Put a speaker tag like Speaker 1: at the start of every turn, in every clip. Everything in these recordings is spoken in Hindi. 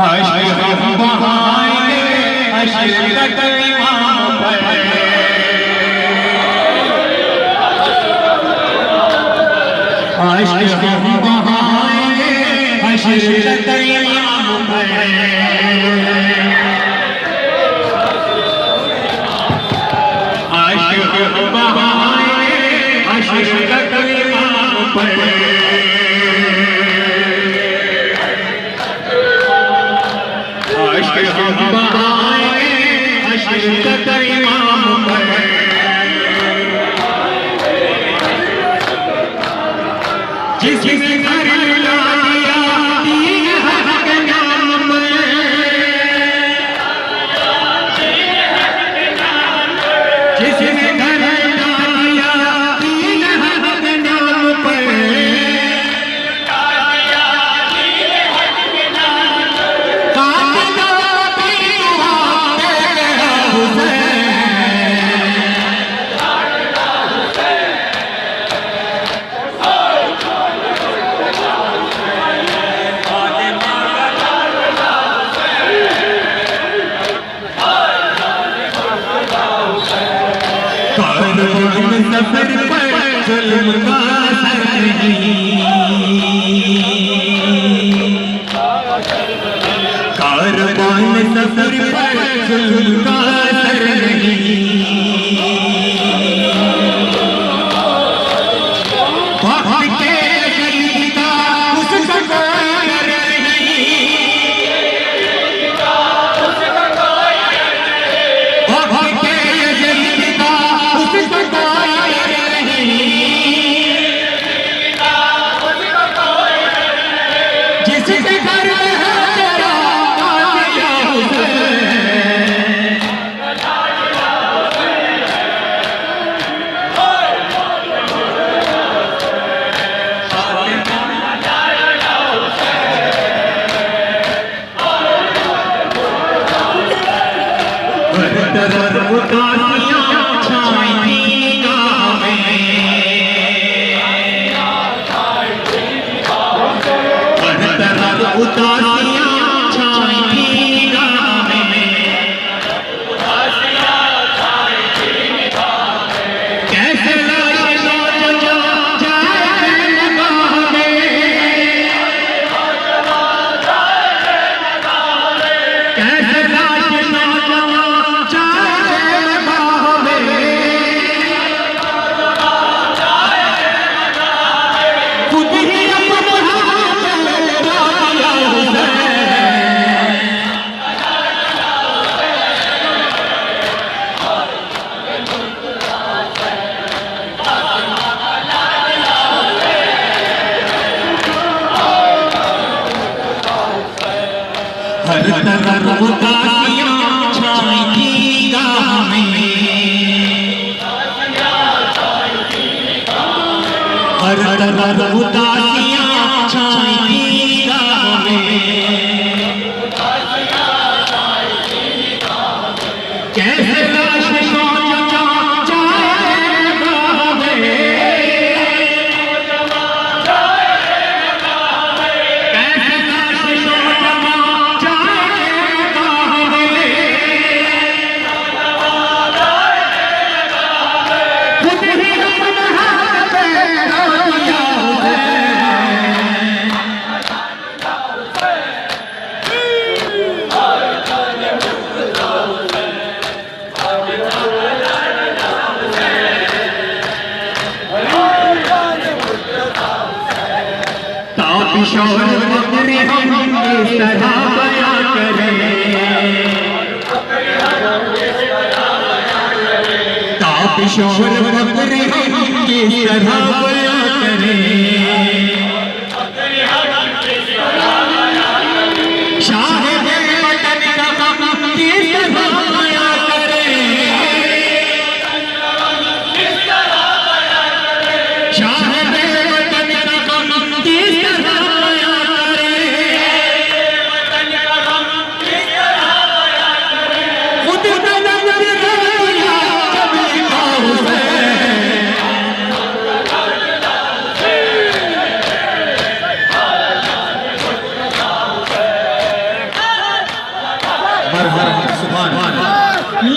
Speaker 1: अश्क हम बहाएंगे अशरत इमाम पर, अश्क हम बहाएंगे अशरत इमाम पर, अश्क हम बहाएंगे अशरत इमाम पर, अश्क हम बहाएंगे अशरत इमाम पर, जिसने घर ला दिया दीन हक के नाम पर, जिसने घर ला दिया दीन हक के नाम पर, सफर पर जुल्म का असर नहीं, कारवान सफर पर जुल्म का असर नहीं, वक्त के गरीब का उसका कोई डर नहीं, वक्त के गरीब का उसका जिसके घर है तेरा आया उदासियां छाई थी गाँव में, कैसे लाश नौजवान जाए निगाह में, कैसे लाश नौजवान जाए निगाह में, खुद ही हर तरफ उदासियां छाई थी गाँव में, हर तरफ उदासियां छाई थी गाँव में, कैसे लाश नौजवान जाए गाँव में, कैसे लाश नौजवान जाए गाँव में, खुद ही अपना हाथ पे रोया ताबिशोर बकरे हम इस तरह बयां करें, ताबिशोर बकरे हम किस तरह बयां करें, शाहिद वतन का हम किस तरह बयां करें, शाहिद वतन का हम किस तरह बयां करें, खुद नजर गया जब लिखा हुआ हर हर सुभान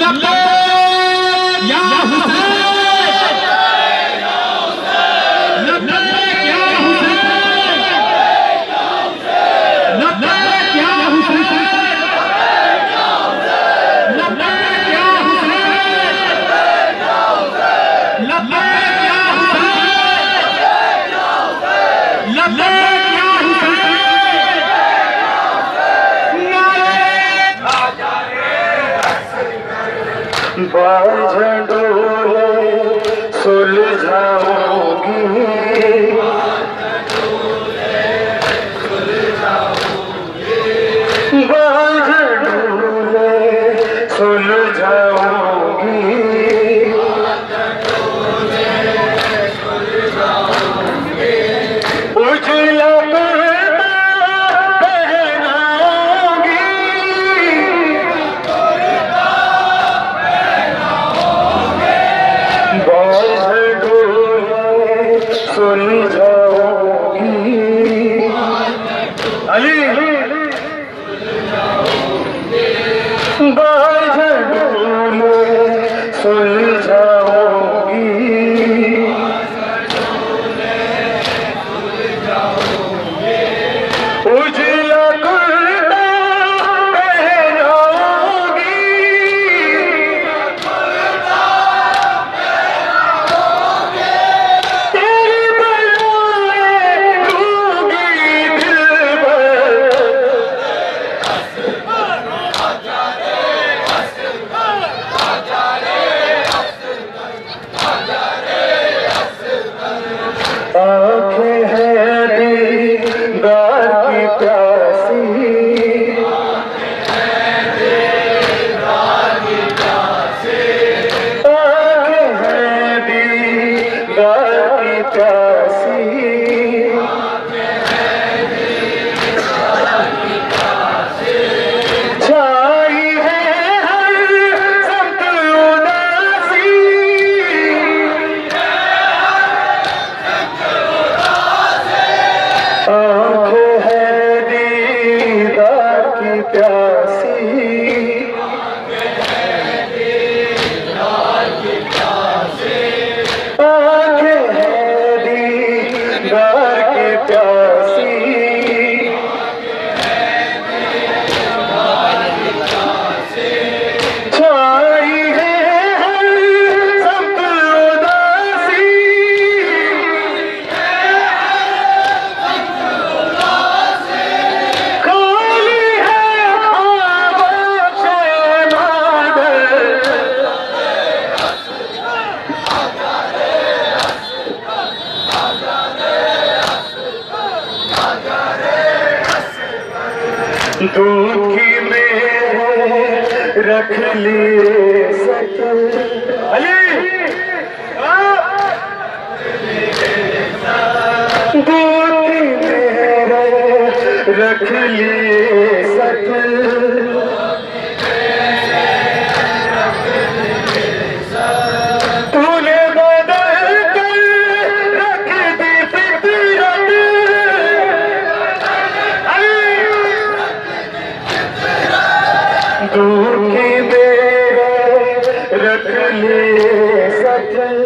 Speaker 1: लब्बैक या हुसैन लब्बैक या हुसैन लब्बैक या हुसैन लब्बैक या हुसैन लब्बैक या हुसैन लब्बैक या हुसैन
Speaker 2: बाझडोले सुलझाऊंगी बाझडोले सुलझाऊंगी उजला सुलझाऊंगी अली बाझडोले सुलझाऊंगी उजला कुर्ता पहनाऊंगी आँखें हैं दीदार की प्यासी आँखें हैं दीदार की प्यासी छाई है हर सख्त उदासी आँखें हैं दीदार की प्यासी आँखें हैं दीदार की प्यासी छाई है हर सख्त उदासी दूध की मेरे रख लिए सकल अली दूध की मेरे रख लिए सकल तूने बदल कर रख दी फितरत दूर की मेरे रख लिए सकल